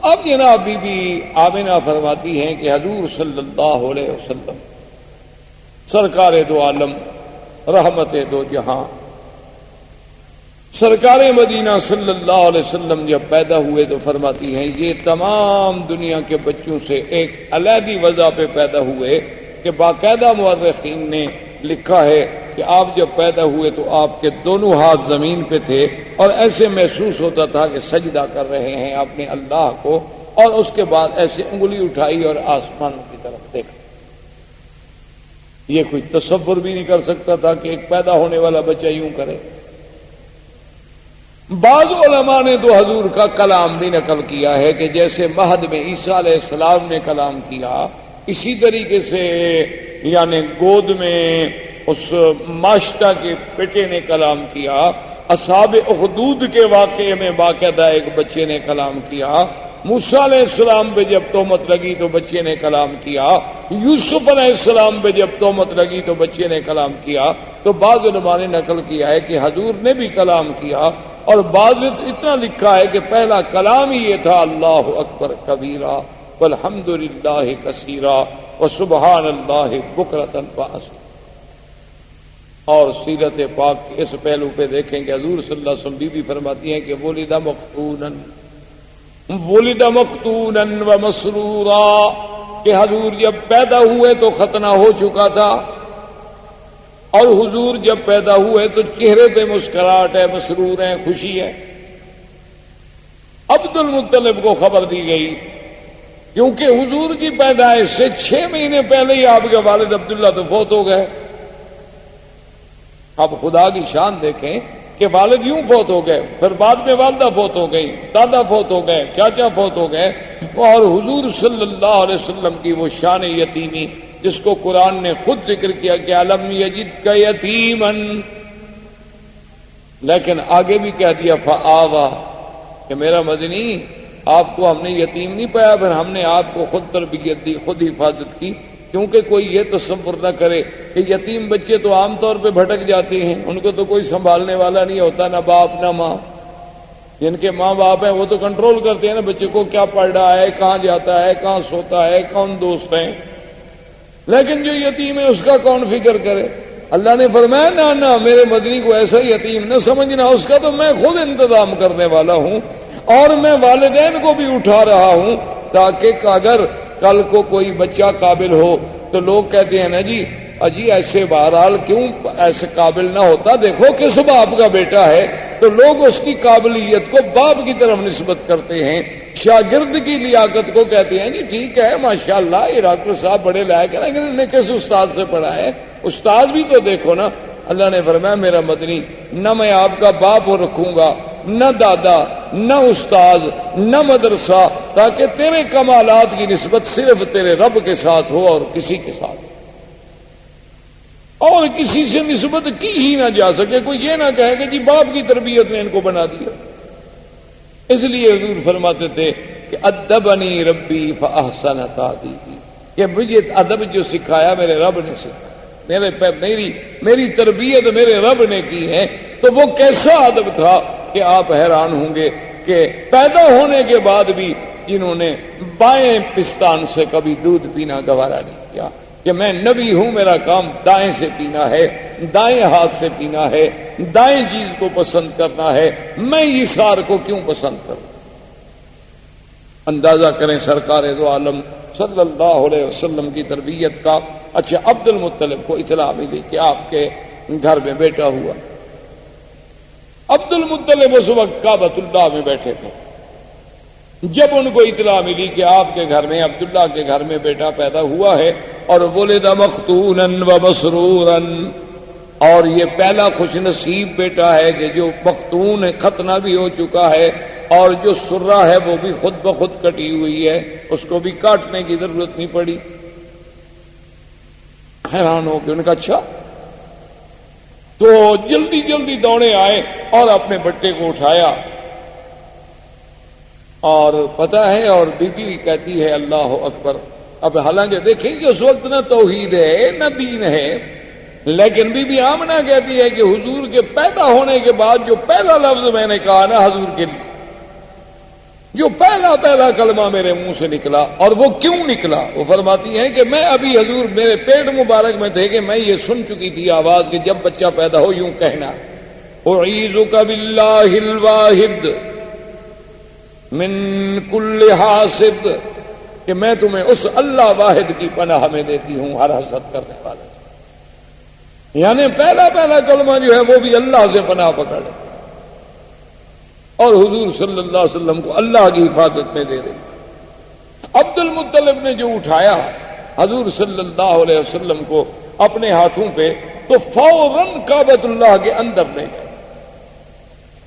اب جناب be be Amna فرماتی ہیں کہ حضور صلی اللہ علیہ وسلم سرکار دو عالم رحمت دو جہاں سرکار مدینہ صلی اللہ علیہ وسلم جب پیدا ہوئے تو فرماتی ہیں یہ تمام دنیا کے بچوں سے ایک علیحدی وجہ پہ پیدا ہوئے کہ باقاعدہ مورخین نے لکھا ہے کہ آپ جب پیدا ہوئے تو آپ کے دونوں ہاتھ زمین پہ تھے اور ایسے محسوس ہوتا تھا کہ سجدہ کر رہے ہیں اپنے اللہ کو، اور اس کے بعد ایسے انگلی اٹھائی اور آسمان کی طرف دیکھا۔ یہ کوئی تصور بھی نہیں کر سکتا تھا کہ ایک پیدا ہونے والا بچہ یوں کرے۔ بعض علماء نے تو حضور کا کلام بھی نقل کیا ہے کہ جیسے مہد میں عیسیٰ علیہ السلام نے کلام کیا، اسی طریقے سے یعنی گود میں اس ماشتہ کے بیٹے نے کلام کیا، اصحاب اخدود کے واقعے میں باقاعدہ ایک بچے نے کلام کیا، موسیٰ علیہ السلام پہ جب تہمت لگی تو بچے نے کلام کیا، یوسف علیہ السلام پہ جب تہمت لگی تو بچے نے کلام کیا۔ تو بعض علماء نے نقل کیا ہے کہ حضور نے بھی کلام کیا، اور بعض نے اتنا لکھا ہے کہ پہلا کلام ہی یہ تھا اللہ اکبر کبیرہ والحمد للہ کثیرا وسبحان اللہ بکرۃ واسیلا۔ اور سیرت پاک کے اس پہلو پہ دیکھیں کہ حضور صلی اللہ علیہ وسلم بی فرماتی ہیں کہ ولد مختونا ومسرورا، کہ حضور جب پیدا ہوئے تو ختنہ ہو چکا تھا، اور حضور جب پیدا ہوئے تو چہرے پہ مسکراہٹ ہے، مسرور ہیں، خوشی ہے۔ عبد المطلب کو خبر دی گئی کیونکہ حضور کی پیدائش سے 6 مہینے پہلے ہی آپ کے والد عبداللہ تو فوت ہو گئے۔ اب خدا کی شان دیکھیں کہ والد یوں فوت ہو گئے، پھر بعد میں والدہ فوت ہو گئی، دادا فوت ہو گئے، چاچا فوت ہو گئے، اور حضور صلی اللہ علیہ وسلم کی وہ شان یتیمی جس کو قرآن نے خود ذکر کیا کہ الم یجدک یتیما، لیکن آگے بھی کہہ دیا فآوا، کہ میرا مدنی آپ کو ہم نے یتیم نہیں پایا، پھر ہم نے آپ کو خود تربیت دی، خود حفاظت کی، کیونکہ کوئی یہ تصور نہ کرے کہ یتیم بچے تو عام طور پہ بھٹک جاتے ہیں، ان کو تو کوئی سنبھالنے والا نہیں ہوتا، نہ باپ نہ ماں۔ جن کے ماں باپ ہیں وہ تو کنٹرول کرتے ہیں نا بچے کو، کیا پڑھ رہا ہے، کہاں جاتا ہے، کہاں سوتا ہے، کون دوست ہیں، لیکن جو یتیم ہے اس کا کون فکر کرے؟ اللہ نے فرمایا نہ میرے مدنی کو ایسا یتیم نہ سمجھنا، اس کا تو میں خود انتظام کرنے والا ہوں، اور میں والدین کو بھی اٹھا رہا ہوں تاکہ اگر کل کو کوئی بچہ قابل ہو تو لوگ کہتے ہیں نا جی اجی ایسے بہرحال کیوں ایسے قابل نہ ہوتا، دیکھو کس باپ کا بیٹا ہے، تو لوگ اس کی قابلیت کو باپ کی طرف نسبت کرتے ہیں، شاگرد کی لیاقت کو کہتے ہیں جی ٹھیک ہے ماشاءاللہ یہ ڈاکٹر صاحب بڑے لائق ہیں، لیکن انہوں نے کس استاد سے پڑھا ہے؟ استاد بھی تو دیکھو نا۔ اللہ نے فرمایا میرا مدنی نہ میں آپ کا باپ رکھوں گا، نہ دادا، نہ استاد، نہ مدرسہ، تاکہ تیرے کمالات کی نسبت صرف تیرے رب کے ساتھ ہو اور کسی کے ساتھ، اور کسی سے نسبت کی ہی نہ جا سکے۔ کوئی یہ نہ کہے کہ جی باپ کی تربیت نے ان کو بنا دیا۔ اس لیے حضور فرماتے تھے کہ ادبنی ربی فاحسن تادیبی، کہ مجھے ادب جو سکھایا میرے رب نے سکھایا، میری تربیت میرے رب نے کی ہے۔ تو وہ کیسا ادب تھا کہ آپ حیران ہوں گے کہ پیدا ہونے کے بعد بھی جنہوں نے بائیں پستان سے کبھی دودھ پینا گوارا نہیں کیا، کہ میں نبی ہوں، میرا کام دائیں سے پینا ہے، دائیں ہاتھ سے پینا ہے، دائیں چیز کو پسند کرنا ہے، میں یسار کو کیوں پسند کروں؟ اندازہ کریں سرکار دو عالم صلی اللہ علیہ وسلم کی تربیت کا۔ اچھا عبد المطلب کو اطلاع ملی کہ آپ کے گھر میں بیٹا ہوا۔ عبد المطلب اس وقت کعبۃ اللہ میں بیٹھے تھے، جب ان کو اطلاع ملی کہ آپ کے گھر میں عبداللہ کے گھر میں بیٹا پیدا ہوا ہے، اور ولد مختونا ومسرورا، اور یہ پہلا خوش نصیب بیٹا ہے کہ جو مختون ہے، ختنہ بھی ہو چکا ہے، اور جو سرہ ہے وہ بھی خود بخود کٹی ہوئی ہے، اس کو بھی کاٹنے کی ضرورت نہیں پڑی۔ حیران ہو کہ ان کا اچھا، تو جلدی جلدی دوڑے آئے اور اپنے بٹے کو اٹھایا، اور پتہ ہے، اور بی بی کہتی ہے اللہ اکبر۔ اب حالانکہ دیکھیں کہ اس وقت نہ توحید ہے نہ دین ہے، لیکن بی بی آمنہ کہتی ہے کہ حضور کے پیدا ہونے کے بعد جو پہلا لفظ میں نے کہا نا حضور کے لیے، جو پہلا پہلا کلمہ میرے منہ سے نکلا، اور وہ کیوں نکلا؟ وہ فرماتی ہیں کہ میں ابھی حضور میرے پیٹ مبارک میں تھے کہ میں یہ سن چکی تھی آواز کہ جب بچہ پیدا ہو یوں کہنا، اعیذک باللہ الواحد من کل حاسد، کہ میں تمہیں اس اللہ واحد کی پناہ میں دیتی ہوں ہر حسد کرنے والے سے۔ یعنی پہلا پہلا کلمہ جو ہے وہ بھی اللہ سے پناہ پکڑے، اور حضور صلی اللہ علیہ وسلم کو اللہ کی حفاظت میں دے دیں۔ عبد المطلب نے جو اٹھایا حضور صلی اللہ علیہ وسلم کو اپنے ہاتھوں پہ، تو فوراً کعبۃ اللہ کے اندر لے گئے۔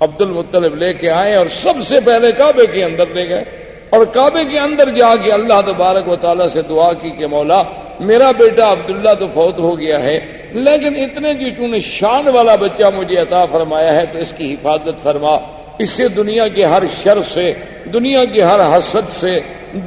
عبد المطلب لے کے آئے اور سب سے پہلے کعبے کے اندر لے گئے، اور کعبے کے اندر جا کے اللہ تبارک و تعالیٰ سے دعا کی کہ مولا میرا بیٹا عبداللہ تو فوت ہو گیا ہے، لیکن اتنے جو تو نے شان والا بچہ مجھے عطا فرمایا ہے تو اس کی حفاظت فرما، اس سے دنیا کے ہر شر سے، دنیا کے ہر حسد سے،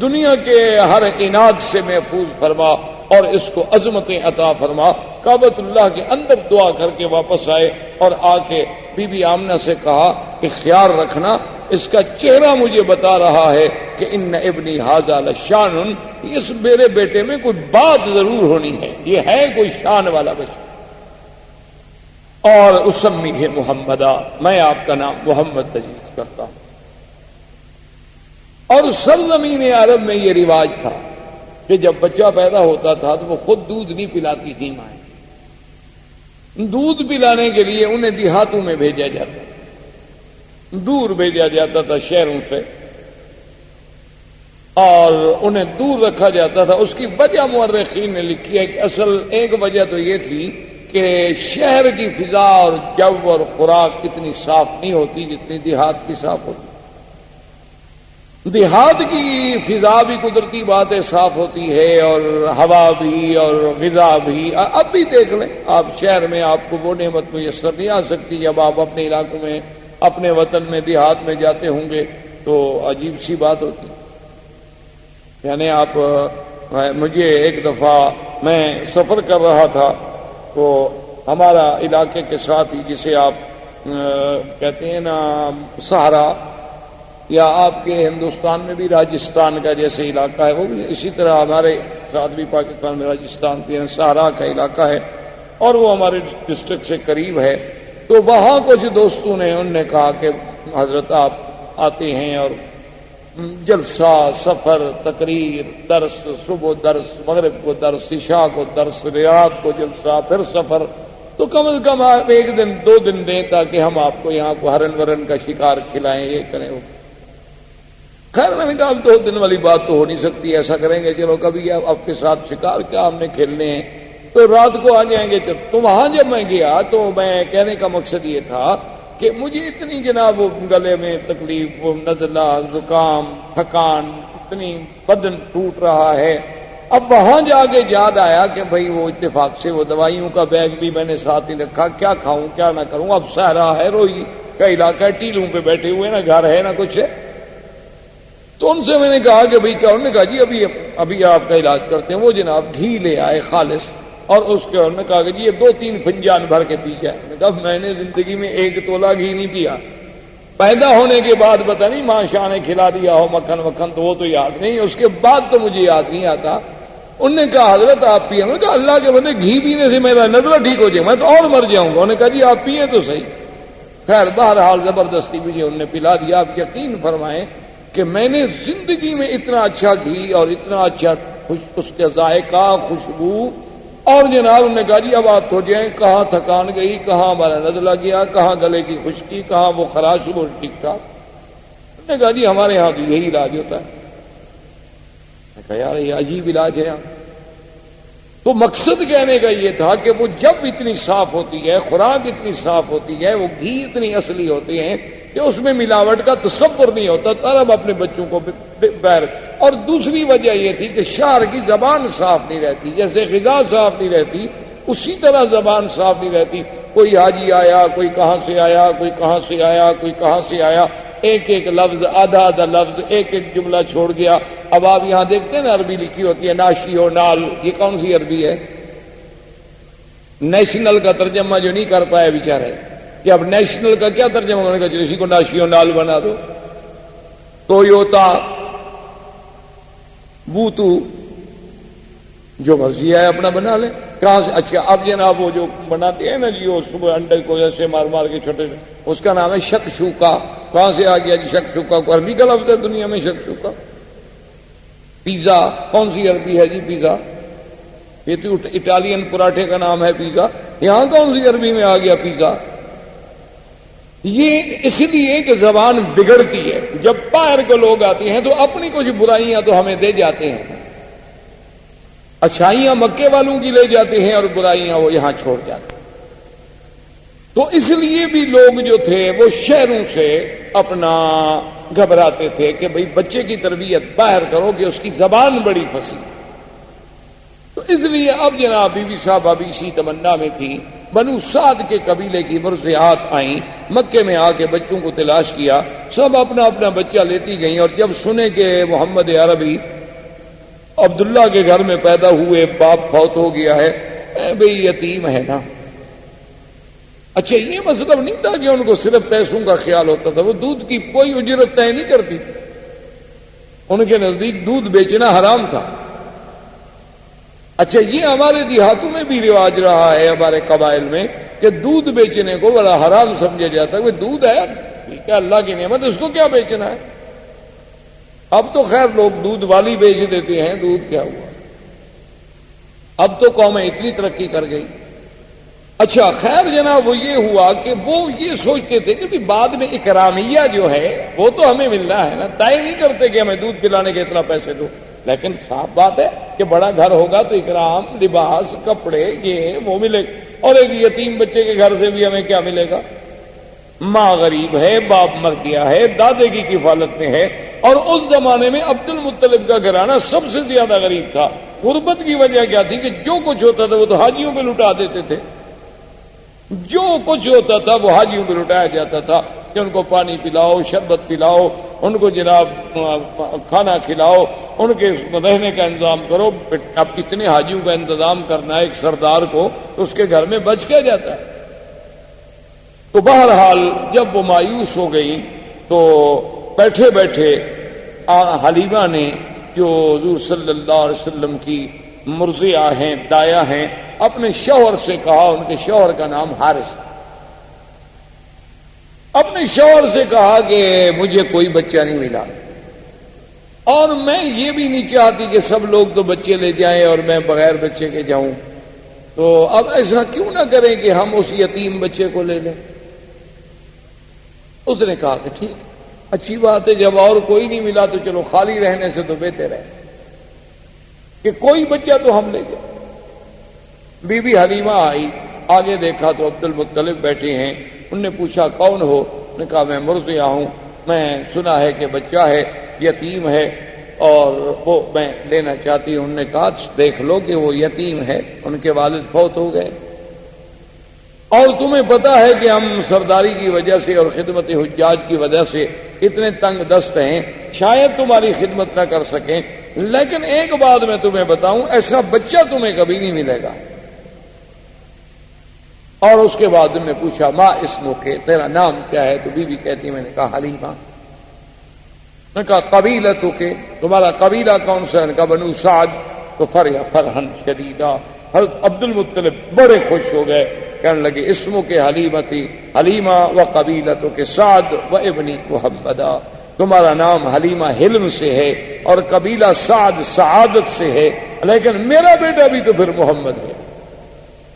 دنیا کے ہر عناد سے محفوظ فرما، اور اس کو عظمتیں عطا فرما۔ کعبۃ اللہ کے اندر دعا کر کے واپس آئے، اور آ کے بی بی آمنہ سے کہا کہ خیال رکھنا، اس کا چہرہ مجھے بتا رہا ہے کہ ان ابنی ھذا لشان، اس میرے بیٹے میں کوئی بات ضرور ہونی ہے، یہ ہے کوئی شان والا بچہ۔ اور اسمیہ محمدا، میں آپ کا نام محمد تجویز کرتا ہوں۔ اور سرزمین عرب میں یہ رواج تھا کہ جب بچہ پیدا ہوتا تھا تو وہ خود دودھ نہیں پلاتی تھی مائیں، دودھ پلانے کے لیے انہیں دیہاتوں میں بھیجا جاتا، دور بھیجا جاتا تھا شہروں سے، اور انہیں دور رکھا جاتا تھا۔ اس کی وجہ مورخین نے لکھی ہے کہ اصل ایک وجہ تو یہ تھی کہ شہر کی فضا اور جو اور خوراک اتنی صاف نہیں ہوتی جتنی دیہات کی صاف ہوتی۔ دیہات کی فضا بھی قدرتی بات ہے صاف ہوتی ہے، اور ہوا بھی اور غذا بھی۔ اب بھی دیکھ لیں آپ، شہر میں آپ کو وہ نعمت میسر نہیں آ سکتی، جب آپ اپنے علاقوں میں، اپنے وطن میں، دیہات میں جاتے ہوں گے تو عجیب سی بات ہوتی۔ یعنی آپ، مجھے ایک دفعہ میں سفر کر رہا تھا تو ہمارا علاقے کے ساتھ ہی، جسے آپ کہتے ہیں نا سہارا، یا آپ کے ہندوستان میں بھی راجستھان کا جیسے علاقہ ہے، وہ بھی اسی طرح ہمارے ساتھ بھی پاکستان میں راجستھان کے سہارا کا علاقہ ہے، اور وہ ہمارے ڈسٹرکٹ سے قریب ہے۔ تو وہاں کچھ دوستوں نے، انہوں نے کہا کہ حضرت آپ آتے ہیں اور جلسہ، سفر، تقریر، درس، صبح درس، مغرب کو درس، عشاء کو درس، رات کو جلسہ، پھر سفر، تو کم از کم آپ ایک دن 2 دن دیں تاکہ ہم آپ کو یہاں کو ہرن ورن کا شکار کھلائیں، یہ کریں وہ۔ خیر میں نے کہا اب 2 دن والی بات تو ہو نہیں سکتی، ایسا کریں گے چلو کبھی آپ کے ساتھ شکار کیا ہم نے کھیلنے ہیں، تو رات کو آ جائیں گے۔ تو وہاں جب میں گیا تو میں کہنے کا مقصد یہ تھا کہ مجھے اتنی جناب وہ گلے میں تکلیف، وہ نزلہ، زکام، تھکان، اتنی بدن ٹوٹ رہا ہے۔ اب وہاں جا کے یاد آیا کہ بھئی وہ اتفاق سے وہ دوائیوں کا بیگ بھی میں نے ساتھ ہی رکھا، کیا کھاؤں کیا نہ کروں۔ اب صحرا ہے، روئی کا علاقہ ہے، ٹیلوں پہ بیٹھے ہوئے، نہ گھر ہے نہ کچھ ہے۔ تو ان سے میں نے کہا کہ بھئی کیا؟ انہوں نے کہا جی ابھی آپ کا علاج کرتے ہیں۔ وہ جناب گھی لے آئے خالص، اور اس کے انہوں نے کہا کہ جی یہ 2-3 فنجان بھر کے پی جائے۔ میں نے کہا میں نے زندگی میں 1 تولہ گھی نہیں پیا، پیدا ہونے کے بعد پتہ نہیں ماں شاہ نے کھلا دیا ہو مکھن وکھن، تو وہ تو یاد نہیں، اس کے بعد تو مجھے یاد نہیں آتا۔ انہوں نے کہا حضرت آپ پیے۔ انہوں نے کہا اللہ کے بندے گھی پینے سے میرا نزلہ ٹھیک ہو جائے، میں تو اور مر جاؤں گا۔ انہوں نے کہا جی آپ پیے تو صحیح۔ خیر بہرحال زبردستی مجھے انہوں نے پلا دیا۔ آپ یقین فرمائیں کہ میں نے زندگی میں اتنا اچھا گھی اور اتنا اچھا اس کے ذائقہ، خوشبو، اور جناب انہوں نے کہا جی اب آپ ہو جائیں، کہاں تھکان گئی، کہاں ہمارا نزلہ گیا، کہاں گلے کی خشکی، کہاں وہ خراش، وہ ٹھیک ٹھاک۔ انہوں نے کہا جی ہمارے یہاں تو یہی علاج ہوتا ہے۔ میں کہا یار یہ عجیب علاج ہے یہاں۔ تو مقصد کہنے کا یہ تھا کہ وہ جب اتنی صاف ہوتی ہے، خوراک اتنی صاف ہوتی ہے، وہ گھی اتنی اصلی ہوتے ہیں کہ اس میں ملاوٹ کا تصور نہیں ہوتا، تب اپنے بچوں کو بیر۔ اور دوسری وجہ یہ تھی کہ شہر کی زبان صاف نہیں رہتی، جیسے غذا صاف نہیں رہتی اسی طرح زبان صاف نہیں رہتی۔ کوئی حاجی آیا، کوئی کہاں سے آیا، کوئی کہاں سے آیا، کوئی کہاں سے آیا، ایک ایک لفظ، آدھا آدھا لفظ، ایک ایک جملہ چھوڑ گیا۔ اب آپ یہاں دیکھتے ہیں نا عربی لکھی ہوتی ہے ناشی و نال، یہ کون سی عربی ہے؟ نیشنل کا ترجمہ جو نہیں کر پائے بیچارے، کہ اب نیشنل کا کیا ترجمہ ہونے کا، اسی کو ناشی و نال بنا دو۔ تویوتا، بوتو، جو مرضی ہے اپنا بنا لیں. کہاں سے؟ اچھا اب جناب وہ جو بناتے ہیں نا جی وہ صبح انڈے کو ایسے مار مار کے چھوٹے سے، اس کا نام ہے شکشوکا. کہاں سے آ گیا جی شکشوکا؟ کو عربی کا لفظ ہے دنیا میں شکشوکا. پیزا کون سی عربی ہے جی پیزا؟ یہ تو اٹالین پراٹھے کا نام ہے پیزا. یہاں کون سی عربی میں آ گیا پیزا؟ یہ اس لیے کہ زبان بگڑتی ہے. جب باہر کے لوگ آتے ہیں تو اپنی کچھ برائیاں تو ہمیں دے جاتے ہیں، اچھائیاں مکے والوں کی لے جاتے ہیں اور برائیاں وہ یہاں چھوڑ جاتے ہیں. تو اس لیے بھی لوگ جو تھے وہ شہروں سے اپنا گھبراتے تھے کہ بھئی بچے کی تربیت باہر کرو کہ اس کی زبان بڑی فصیح. تو اس لیے اب جناب بی بی صاحبہ بھی اسی تمنا میں تھی. بنو سعد کے قبیلے کی مرضعات آئیں، مکے میں آ کے بچوں کو تلاش کیا، سب اپنا اپنا بچہ لیتی گئیں. اور جب سنے کہ محمد عربی عبداللہ کے گھر میں پیدا ہوئے، باپ فوت ہو گیا ہے، بھئی یتیم ہے نا. اچھا یہ مطلب نہیں تھا کہ ان کو صرف پیسوں کا خیال ہوتا تھا، وہ دودھ کی کوئی اجرت طے نہیں کرتی تھی. ان کے نزدیک دودھ بیچنا حرام تھا. اچھا یہ ہمارے دیہاتوں میں بھی رواج رہا ہے، ہمارے قبائل میں، کہ دودھ بیچنے کو بڑا حرام سمجھا جاتا ہے. وہ دودھ ہے ٹھیک ہے، اللہ کی نعمت، اس کو کیا بیچنا ہے. اب تو خیر لوگ دودھ والی بیچ دیتے ہیں، دودھ کیا ہوا. اب تو قومیں اتنی ترقی کر گئی. اچھا خیر جناب وہ یہ ہوا کہ وہ یہ سوچتے تھے کہ بعد میں اکرامیہ جو ہے وہ تو ہمیں ملنا ہے نا. طے نہیں کرتے کہ ہمیں دودھ پلانے کے اتنا پیسے دو، لیکن صاف بات ہے کہ بڑا گھر ہوگا تو اکرام، لباس، کپڑے، یہ وہ ملے گا. اور ایک یتیم بچے کے گھر سے بھی ہمیں کیا ملے گا؟ ماں غریب ہے، باپ مر گیا ہے، دادے کی کفالت میں ہے. اور اس زمانے میں عبد المطلب کا گھرانہ سب سے زیادہ غریب تھا. غربت کی وجہ کیا تھی کہ جو کچھ ہوتا تھا وہ تو حاجیوں پہ لٹا دیتے تھے. جو کچھ ہوتا تھا وہ حاجیوں پہ لٹایا جاتا تھا کہ ان کو پانی پلاؤ، شربت پلاؤ، ان کو جناب کھانا کھلاؤ، ان کے رہنے کا انتظام کرو. اب اتنے حاجیوں کا انتظام کرنا ہے ایک سردار کو، تو اس کے گھر میں بچ کیا جاتا ہے. تو بہرحال جب وہ مایوس ہو گئی تو بیٹھے بیٹھے حلیمہ نے جو حضور صلی اللہ علیہ وسلم کی مرضعہ ہیں، دایا ہیں، اپنے شوہر سے کہا. ان کے شوہر کا نام حارث. اپنے شوہر سے کہا کہ مجھے کوئی بچہ نہیں ملا اور میں یہ بھی نہیں چاہتی کہ سب لوگ تو بچے لے جائیں اور میں بغیر بچے کے جاؤں. تو اب ایسا کیوں نہ کریں کہ ہم اس یتیم بچے کو لے لیں. اس نے کہا کہ ٹھیک اچھی بات ہے، جب اور کوئی نہیں ملا تو چلو خالی رہنے سے تو بہتر ہے کہ کوئی بچہ تو ہم لے جائیں. بی بی حلیمہ آئی، آگے دیکھا تو عبد المطلب بیٹھے ہیں. انہوں نے پوچھا کون ہو؟ نے کہا میں مرضعہ ہوں، میں سنا ہے کہ بچہ ہے، یتیم ہے اور وہ میں لینا چاہتی ہوں. انہوں نے کہا دیکھ لو کہ وہ یتیم ہے، ان کے والد فوت ہو گئے اور تمہیں پتا ہے کہ ہم سرداری کی وجہ سے اور خدمت حجاج کی وجہ سے اتنے تنگ دست ہیں، شاید تمہاری خدمت نہ کر سکیں، لیکن ایک بات میں تمہیں بتاؤں، ایسا بچہ تمہیں کبھی نہیں ملے گا. اور اس کے بعد انہوں نے پوچھا ما اسمک، تیرا نام کیا ہے؟ تو بی بی کہتی میں نے کہا حلیمہ. نے کہا قبیلتک، تمہارا قبیلہ کون سا ہے؟ نے کہا بنو سعد. تو فرح فرحا شدیدا، حضرت عبد المطلب بڑے خوش ہو گئے، کہنے لگے اسمک حلیمتی حلیمہ و قبیلتک سعد و ابنی محمدا. تمہارا نام حلیمہ حلم سے ہے اور قبیلہ سعد سعادت سے ہے، لیکن میرا بیٹا بھی تو پھر محمد ہے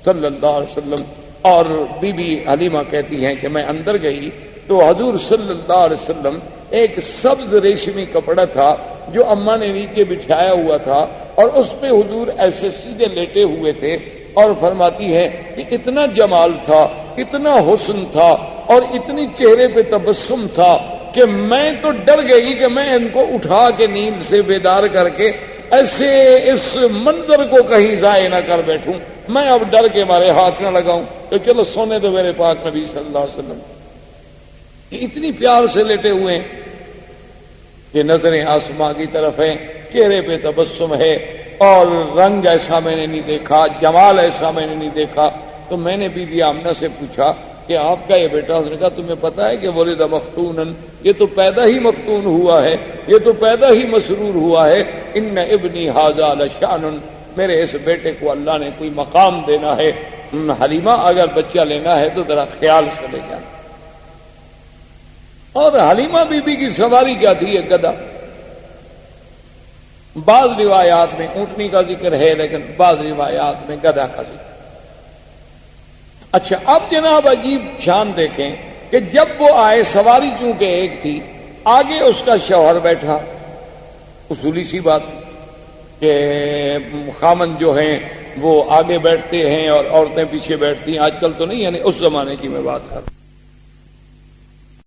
صلی اللہ علیہ وسلم. اور بی بی حلیمہ کہتی ہیں کہ میں اندر گئی تو حضور صلی اللہ علیہ وسلم ایک سبز ریشمی کپڑا تھا جو اماں نے نیچے بٹھایا ہوا تھا اور اس پہ حضور ایسے سیدھے لیٹے ہوئے تھے. اور فرماتی ہے کہ اتنا جمال تھا، اتنا حسن تھا اور اتنی چہرے پہ تبسم تھا کہ میں تو ڈر گئی کہ میں ان کو اٹھا کے نیند سے بیدار کر کے ایسے اس منظر کو کہیں ضائع نہ کر بیٹھوں. میں اب ڈر کے مارے ہاتھ نہ لگاؤں تو چلو سونے تو میرے پاک نبی صلی اللہ علیہ وسلم اتنی پیار سے لیٹے ہوئے ہیں کہ نظریں آسماں کی طرف ہیں، چہرے پہ تبسم ہے اور رنگ ایسا میں نے نہیں دیکھا، جمال ایسا میں نے نہیں دیکھا. تو میں نے بی بی آمنہ سے پوچھا کہ آپ کا یہ بیٹا، اس نے کہا تمہیں پتا ہے کہ ولد مفتونن، یہ تو پیدا ہی مفتون ہوا ہے، یہ تو پیدا ہی مسرور ہوا ہے، ان ابنی ھذا لشان، میرے اس بیٹے کو اللہ نے کوئی مقام دینا ہے، حلیمہ اگر بچہ لینا ہے تو ذرا خیال سے لے جانا۔ اور حلیمہ بی بی کی سواری کیا تھی؟ ایک گدھا۔ بعض روایات میں اونٹنی کا ذکر ہے لیکن بعض روایات میں گدھا کا ذکر۔ اچھا اب جناب عجیب شان دیکھیں کہ جب وہ آئے، سواری چونکہ ایک تھی، آگے اس کا شوہر بیٹھا، اصولی سی بات تھی کہ خامن جو ہیں وہ آگے بیٹھتے ہیں اور عورتیں پیچھے بیٹھتی ہیں، آج کل تو نہیں، یعنی اس زمانے کی میں بات کر رہا ہوں۔